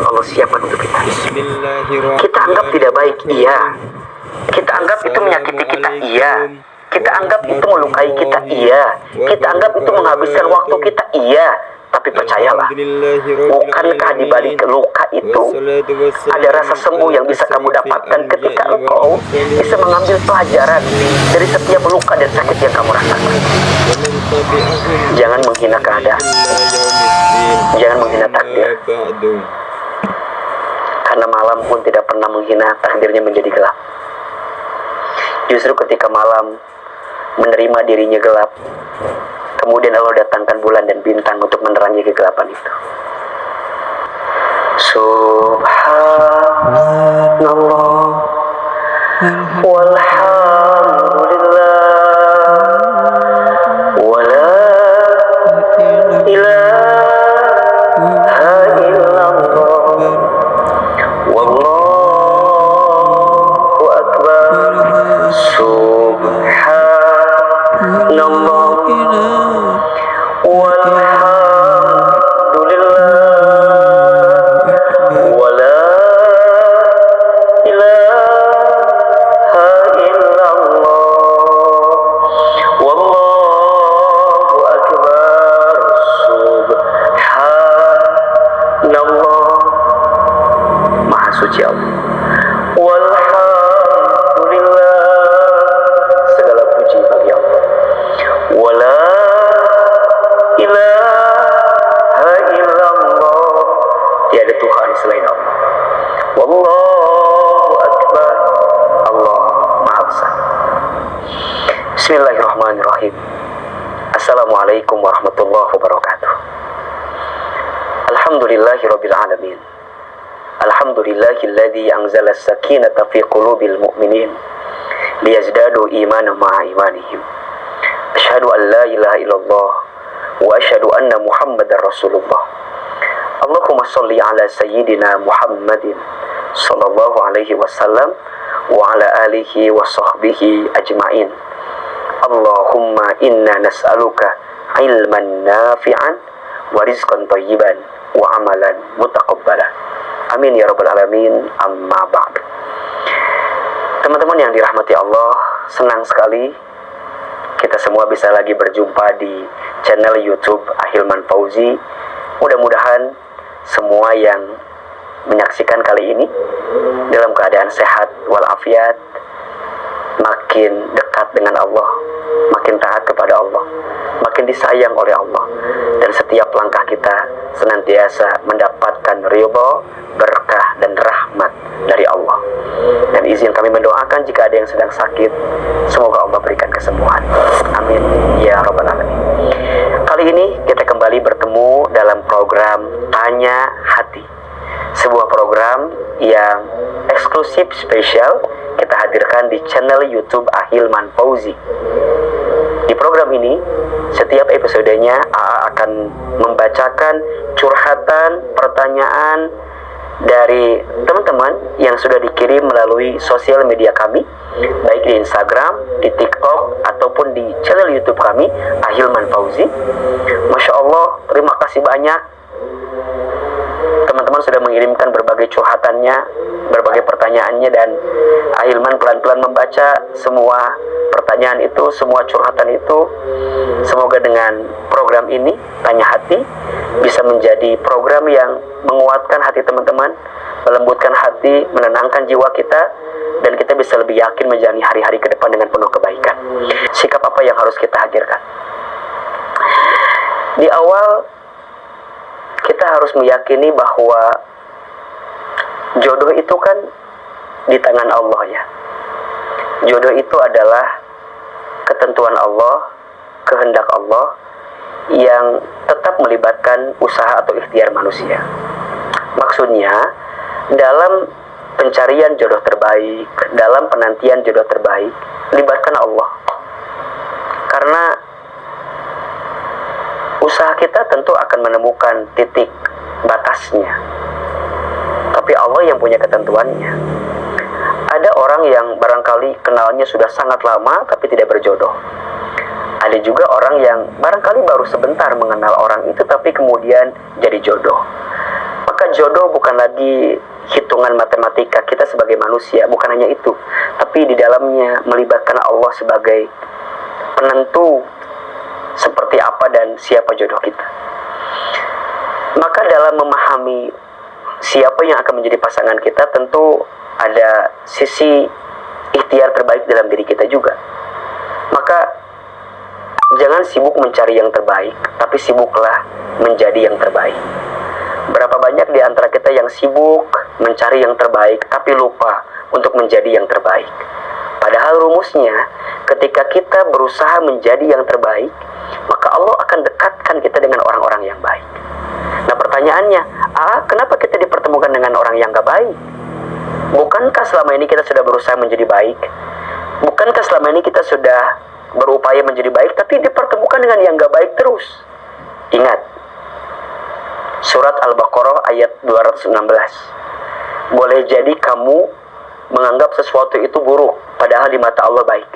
yang Allah siapkan untuk kita. Kita anggap tidak baik, iya. Kita anggap itu menyakiti kita, iya. Kita anggap itu melukai kita, iya. Kita anggap itu menghabiskan waktu kita, iya. Tapi percayalah, bukankah di balik luka itu ada rasa sembuh yang bisa kamu dapatkan ketika engkau bisa mengambil pelajaran dari setiap luka dan sakit yang kamu rasakan. Jangan menghina keadaan, jangan menghina takdir, karena malam pun tidak pernah menghina takdirnya menjadi gelap. Justru ketika malam menerima dirinya gelap, kemudian Allah datangkan bulan dan bintang untuk menerangi kegelapan itu. Subhanallah walhamdulillah wala ilaha illallah wallahu akbar. Subhanallah walhamdulillah wala ilaha illallah wallahu akbar. Subhanallah, Maha suci Allah. Walhamdulillah, segala puji bagi Allah. Wala ilaha illallah, tiada Tuhan selain Allah. Wallahu akbar, Allah Maha Besar. Bismillahirrahmanirrahim. Assalamualaikum warahmatullahi wabarakatuh. Alhamdulillahirabbil alamin. Alhamdulillahilladzi anzala as-sakinata fi qulubil mu'minin liyazdadu imanan ma'a imanihim. Asyhadu an la ilaha illallah wa asyhadu anna Muhammadar Rasulullah. Allahumma shalli ala sayyidina Muhammadin sallallahu alaihi wasallam wa ala alihi wa sahbihi ajma'in. Allahumma inna nas'aluka ilman nafi'an wa rizqan thayyiban wa amalan mutaqabbalan. Amin ya rabbal alamin. Amma ba'd. Teman-teman yang dirahmati Allah, senang sekali kita semua bisa lagi berjumpa di channel YouTube Ahilman Fauzi. Mudah-mudahan semua yang menyaksikan kali ini dalam keadaan sehat walafiat, makin dekat dengan Allah, makin taat kepada Allah, makin disayang oleh Allah, dan setiap langkah kita senantiasa mendapatkan ridha, berkah, dan rahmat dari Allah. Dan izin kami mendoakan jika ada yang sedang sakit, semoga Allah berikan kesembuhan. Amin ya rabbal alamin. Kali ini kita kembali bertemu dalam program Tanya Hati, sebuah program yang eksklusif spesial kita hadirkan di channel YouTube Ahilman Fauzi. Di program ini, setiap episodenya akan membacakan curhatan, pertanyaan dari teman-teman yang sudah dikirim melalui sosial media kami, baik di Instagram, di TikTok, ataupun di channel YouTube kami Ahilman Fauzi. Masya Allah, terima kasih banyak teman-teman sudah mengirimkan berbagai curhatannya, berbagai pertanyaannya, dan Ahilman pelan-pelan membaca semua pertanyaan itu, semua curhatan itu. Semoga dengan program ini, Tanya Hati, bisa menjadi program yang menguatkan hati teman-teman, melembutkan hati, menenangkan jiwa kita, dan kita bisa lebih yakin menjalani hari-hari ke depan dengan penuh kebaikan. Sikap apa yang harus kita hadirkan? Di awal, kita harus meyakini bahwa jodoh itu kan di tangan Allah ya. Jodoh itu adalah ketentuan Allah, kehendak Allah yang tetap melibatkan usaha atau ikhtiar manusia. Maksudnya, dalam pencarian jodoh terbaik, dalam penantian jodoh terbaik, libatkan Allah. Karena usaha kita tentu akan menemukan titik batasnya, tapi Allah yang punya ketentuannya. Ada orang yang barangkali kenalnya sudah sangat lama tapi tidak berjodoh. Ada juga orang yang barangkali baru sebentar mengenal orang itu tapi kemudian jadi jodoh. Maka Maka jodoh bukan lagi hitungan matematika kita sebagai manusia, bukan hanya itu, tapi di dalamnya melibatkan Allah sebagai penentu seperti apa dan siapa jodoh kita. Maka dalam memahami siapa yang akan menjadi pasangan kita, tentu ada sisi ikhtiar terbaik dalam diri kita juga. Maka jangan sibuk mencari yang terbaik, tapi sibuklah menjadi yang terbaik. Berapa banyak di antara kita yang sibuk mencari yang terbaik, tapi lupa untuk menjadi yang terbaik. Padahal rumusnya, ketika kita berusaha menjadi yang terbaik, maka Allah akan dekatkan kita dengan orang-orang yang baik. Nah pertanyaannya, kenapa kita dipertemukan dengan orang yang gak baik? Bukankah selama ini kita sudah berusaha menjadi baik? Bukankah selama ini kita sudah berupaya menjadi baik, tapi dipertemukan dengan yang gak baik terus? Ingat, surat Al-Baqarah ayat 216. Boleh jadi kamu menganggap sesuatu itu buruk, padahal di mata Allah baik.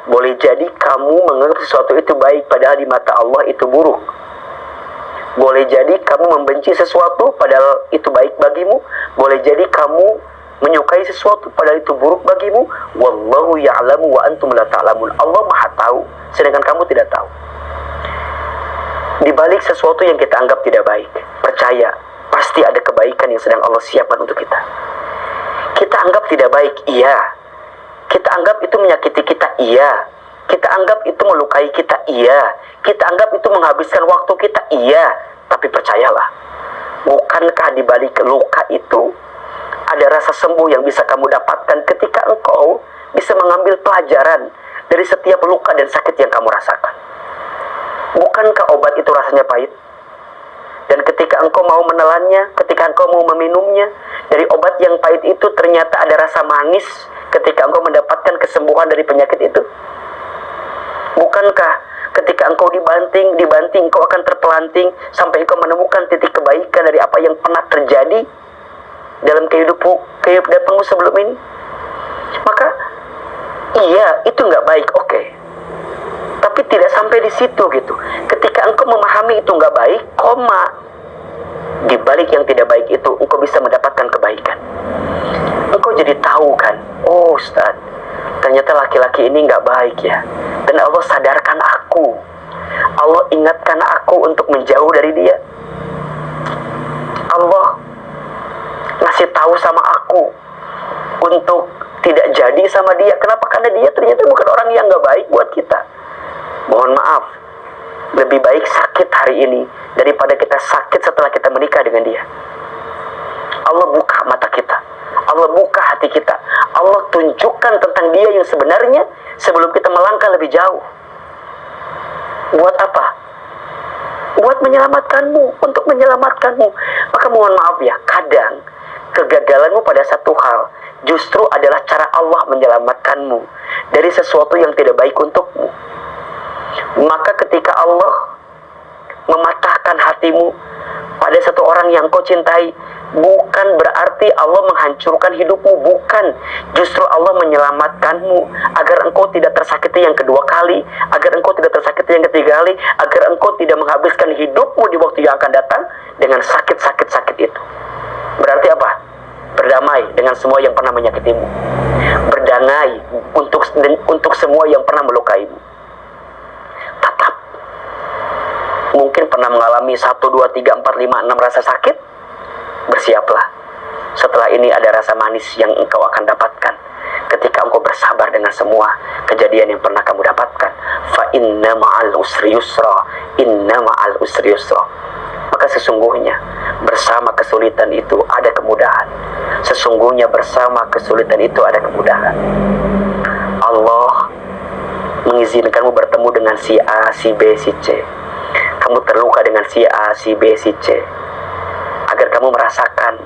Boleh jadi kamu menganggap sesuatu itu baik, padahal di mata Allah itu buruk. Boleh jadi kamu membenci sesuatu, padahal itu baik bagimu. Boleh jadi kamu menyukai sesuatu, padahal itu buruk bagimu. Wallahu ya'lamu wa antum la ta'lamun. Allah maha tahu, sedangkan kamu tidak tahu. Di balik sesuatu yang kita anggap tidak baik, percaya, pasti ada kebaikan yang sedang Allah siapkan untuk kita. Kita anggap tidak baik, iya. Kita anggap itu menyakiti kita, iya. Kita anggap itu melukai kita, iya. Kita anggap itu menghabiskan waktu kita, iya. Tapi percayalah, bukankah di balik luka itu ada rasa sembuh yang bisa kamu dapatkan ketika engkau bisa mengambil pelajaran dari setiap luka dan sakit yang kamu rasakan? Bukankah obat itu rasanya pahit? Dan ketika engkau mau menelannya, ketika engkau mau meminumnya, dari obat yang pahit itu ternyata ada rasa manis ketika engkau mendapatkan kesembuhan dari penyakit itu. Bukankah ketika engkau dibanting, engkau akan terpelanting sampai engkau menemukan titik kebaikan dari apa yang pernah terjadi dalam kehidupanmu sebelum ini? Maka iya, itu nggak baik, oke. Tapi tidak sampai di situ gitu. Ketika engkau memahami itu nggak baik, di balik yang tidak baik itu engkau bisa mendapatkan kebaikan. Engkau jadi tahu kan, oh Ustaz, ternyata laki-laki ini nggak baik ya. Dan Allah sadarkan aku, Allah ingatkan aku untuk menjauh dari dia. Allah ngasih tahu sama aku untuk tidak jadi sama dia. Kenapa? Karena dia ternyata bukan orang yang nggak baik buat kita. Mohon maaf, lebih baik sakit hari ini daripada kita sakit setelah kita menikah dengan dia. Allah buka mata kita, Allah buka hati kita, Allah tunjukkan tentang dia yang sebenarnya sebelum kita melangkah lebih jauh. Buat apa? Buat menyelamatkanmu, untuk menyelamatkanmu. Maka mohon maaf ya, kadang kegagalanmu pada satu hal justru adalah cara Allah menyelamatkanmu dari sesuatu yang tidak baik untukmu. Maka ketika Allah mematahkan hatimu pada satu orang yang kau cintai, bukan berarti Allah menghancurkan hidupmu, bukan. Justru Allah menyelamatkanmu agar engkau tidak tersakiti yang kedua kali, agar engkau tidak tersakiti yang ketiga kali, agar engkau tidak menghabiskan hidupmu di waktu yang akan datang dengan sakit itu. Berarti apa? Berdamai dengan semua yang pernah menyakitimu, berdamai untuk semua yang pernah melukaimu. Tetap mungkin pernah mengalami 1, 2, 3, 4, 5, 6 rasa sakit. Bersiaplah, setelah ini ada rasa manis yang engkau akan dapatkan ketika engkau bersabar dengan semua kejadian yang pernah kamu dapatkan. Fa inna ma'al usri yusra, inna ma'al usri yusra. Maka sesungguhnya bersama kesulitan itu ada kemudahan. Sesungguhnya bersama kesulitan itu ada kemudahan. Allah mengizinkanmu bertemu dengan si A, si B, si C. Kamu terluka dengan si A, si B, si C, agar kamu merasakan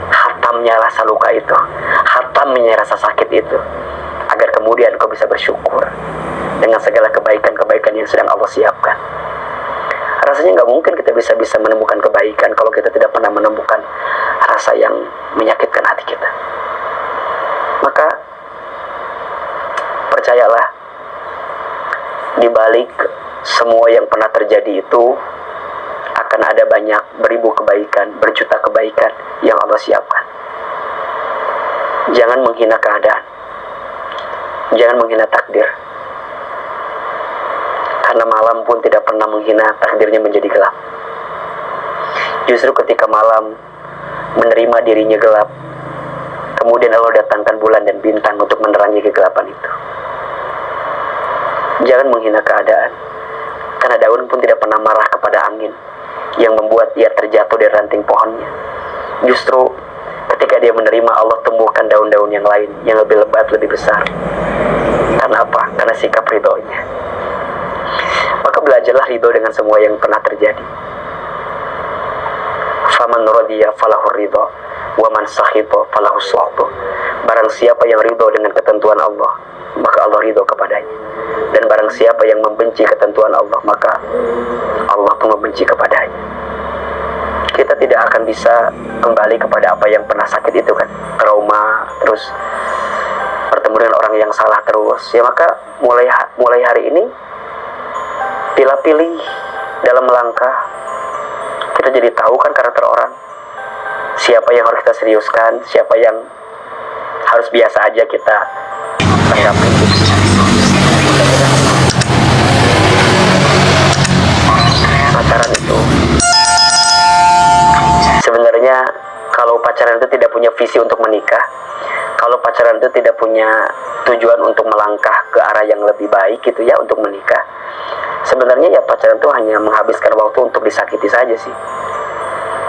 hatamnya rasa luka itu, hatamnya rasa sakit itu, agar kemudian kau bisa bersyukur dengan segala kebaikan-kebaikan yang sedang Allah siapkan. Rasanya nggak mungkin kita bisa menemukan kebaikan kalau kita tidak pernah menemukan rasa yang menyakitkan hati kita. Maka percayalah, di balik semua yang pernah terjadi itu akan ada banyak beribu kebaikan, berjuta kebaikan yang Allah siapkan. Jangan menghina keadaan, jangan menghina takdir, karena malam pun tidak pernah menghina takdirnya menjadi gelap. Justru ketika malam menerima dirinya gelap, kemudian Allah datangkan bulan dan bintang untuk menerangi kegelapan itu. Jangan menghina keadaan, karena daun pun tidak pernah marah kepada angin yang membuat dia terjatuh dari ranting pohonnya. Justru ketika dia menerima, Allah tumbuhkan daun-daun yang lain yang lebih lebat, lebih besar. Karena apa? Karena sikap ridhonya. Maka belajarlah ridho dengan semua yang pernah terjadi. Faman radiya falahu ridho, wa man sakhito falahu sukhto. Barang siapa yang ridho dengan ketentuan Allah, maka Allah ridho kepadanya. Dan barang siapa yang membenci ketentuan Allah, maka Allah pun membenci kepadanya. Kita tidak akan bisa kembali kepada apa yang pernah sakit itu kan, trauma, terus bertemu dengan orang yang salah terus. Ya maka mulai hari ini pilih-pilih dalam melangkah. Kita jadi tahu kan karakter orang, siapa yang harus kita seriuskan, siapa yang harus biasa aja kita tanggapi. Pacaran itu sebenarnya, kalau pacaran itu tidak punya visi untuk menikah, kalau pacaran itu tidak punya tujuan untuk melangkah ke arah yang lebih baik gitu ya, untuk menikah, sebenarnya ya pacaran itu hanya menghabiskan waktu untuk disakiti saja sih.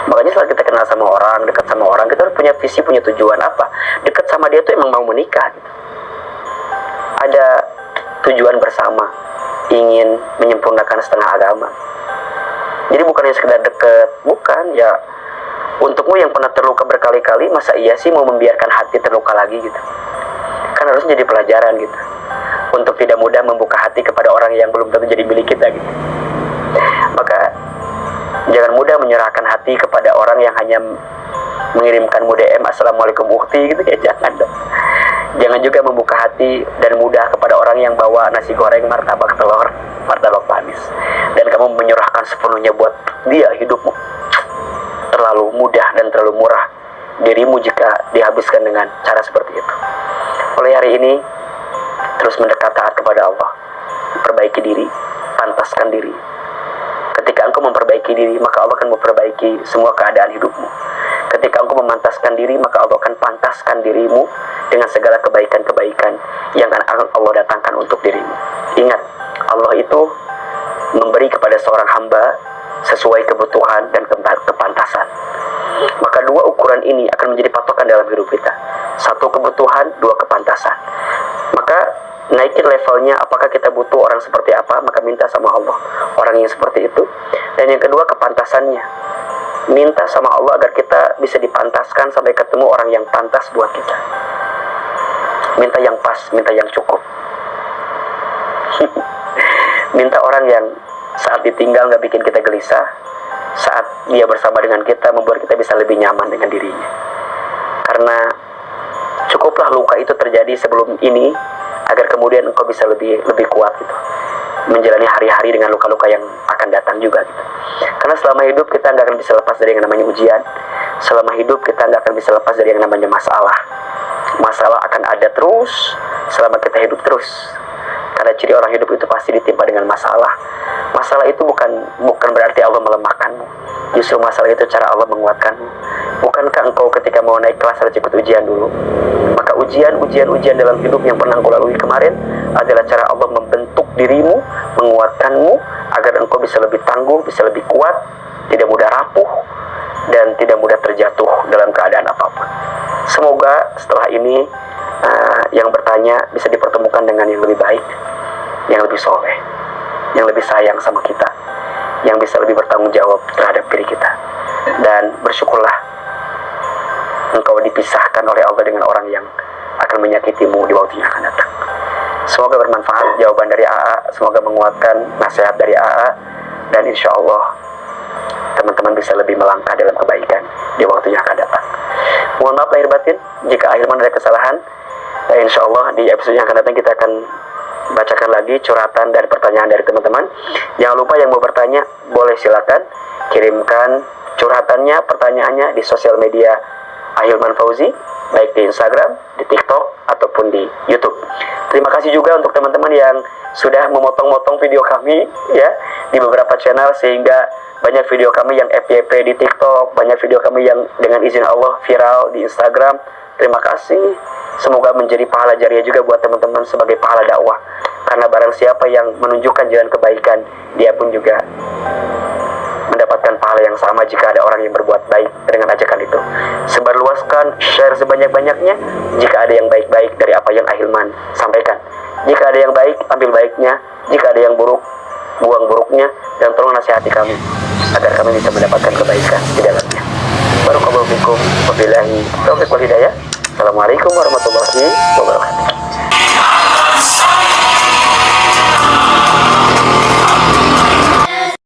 Makanya setelah kita kenal sama orang, dekat sama orang, kita harus punya visi, punya tujuan apa. Dekat sama dia tuh emang mau menikah gitu. Ada tujuan bersama, ingin menyempurnakan setengah agama. Jadi bukan hanya sekedar deket, bukan ya. Untukmu yang pernah terluka berkali-kali, masa iya sih mau membiarkan hati terluka lagi gitu? Kan harus jadi pelajaran gitu, untuk tidak mudah membuka hati kepada orang yang belum tentu jadi milik kita gitu. Maka jangan mudah menyerahkan hati kepada orang yang hanya mengirimkanmu DM assalamualaikum ukti gitu ya, jangan dong. Jangan juga membuka hati dan mudah kepada orang yang bawa nasi goreng, martabak telur, martabak manis, dan kamu menyerahkan sepenuhnya buat dia hidupmu. Terlalu mudah dan terlalu murah dirimu jika dihabiskan dengan cara seperti itu. Mulai hari ini terus mendekat taat kepada Allah, perbaiki diri, pantaskan diri. Ketika engkau memperbaiki diri, maka Allah akan memperbaiki semua keadaan hidupmu. Ketika engkau memantaskan diri, maka Allah akan pantaskan dirimu dengan segala kebaikan-kebaikan yang akan Allah datangkan untuk dirimu. Ingat, Allah itu memberi kepada seorang hamba sesuai kebutuhan dan kepantasan. Maka dua ukuran ini akan menjadi patokan dalam hidup kita. Satu kebutuhan, dua kepantasan. Maka naikin levelnya, apakah kita butuh orang seperti apa, maka minta sama Allah orang yang seperti itu. Dan yang kedua kepantasannya, minta sama Allah agar kita bisa dipantaskan sampai ketemu orang yang pantas buat kita. Minta yang pas, minta yang cukup. Minta orang yang saat ditinggal gak bikin kita gelisah, saat dia bersama dengan kita membuat kita bisa lebih nyaman dengan dirinya. Karena cukuplah luka itu terjadi sebelum ini agar kemudian engkau bisa lebih kuat gitu, menjalani hari-hari dengan luka-luka yang akan datang juga gitu. Karena selama hidup kita nggak akan bisa lepas dari yang namanya ujian. Selama hidup kita nggak akan bisa lepas dari yang namanya masalah. Masalah akan ada terus selama kita hidup terus. Karena ciri orang hidup itu pasti ditimpa dengan masalah. Masalah itu bukan berarti Allah melemahkanmu. Justru masalah itu cara Allah menguatkanmu. Bukankah engkau ketika mau naik kelas harus ikut ujian dulu? Maka ujian dalam hidup yang pernah engkau lalui kemarin adalah cara Allah membentuk dirimu, menguatkanmu agar engkau bisa lebih tangguh, bisa lebih kuat, tidak mudah rapuh, dan tidak mudah terjatuh dalam keadaan apapun. Semoga setelah ini yang bertanya bisa dipertemukan dengan yang lebih baik, yang lebih soleh, yang lebih sayang sama kita, yang bisa lebih bertanggung jawab terhadap diri kita. Dan bersyukurlah engkau dipisahkan oleh Allah dengan orang yang akan menyakitimu di waktu yang akan datang. Semoga bermanfaat jawaban dari AA, semoga menguatkan nasihat dari AA, dan insya Allah teman-teman bisa lebih melangkah dalam kebaikan di waktu yang akan datang. Mohon maaf lahir batin jika akhirnya ada kesalahan. Insya Allah di episode yang akan datang kita akan bacakan lagi curhatan dan pertanyaan dari teman-teman. Jangan lupa yang mau bertanya boleh silakan. kirimkan curhatannya, pertanyaannya di sosial media Ahilman Fauzi, baik di Instagram, di TikTok, ataupun di YouTube. Terima kasih juga untuk teman-teman yang sudah memotong-motong video kami ya di beberapa channel, sehingga banyak video kami yang FYP di TikTok, banyak video kami yang dengan izin Allah viral di Instagram. Terima kasih. Semoga menjadi pahala jariah juga buat teman-teman sebagai pahala dakwah. Karena barang siapa yang menunjukkan jalan kebaikan, dia pun juga mendapatkan pahala yang sama jika ada orang yang berbuat baik dengan ajakan itu. Sebarluaskan, share sebanyak-banyaknya jika ada yang baik-baik dari apa yang Ahilman sampaikan. Jika ada yang baik, ambil baiknya. Jika ada yang buruk, buang buruknya. Dan tolong nasihati kami agar kami bisa mendapatkan kebaikan di dalamnya. Barakallahu fikum. Wabillahi taufiq wal hidayah. Assalamualaikum warahmatullahi wabarakatuh.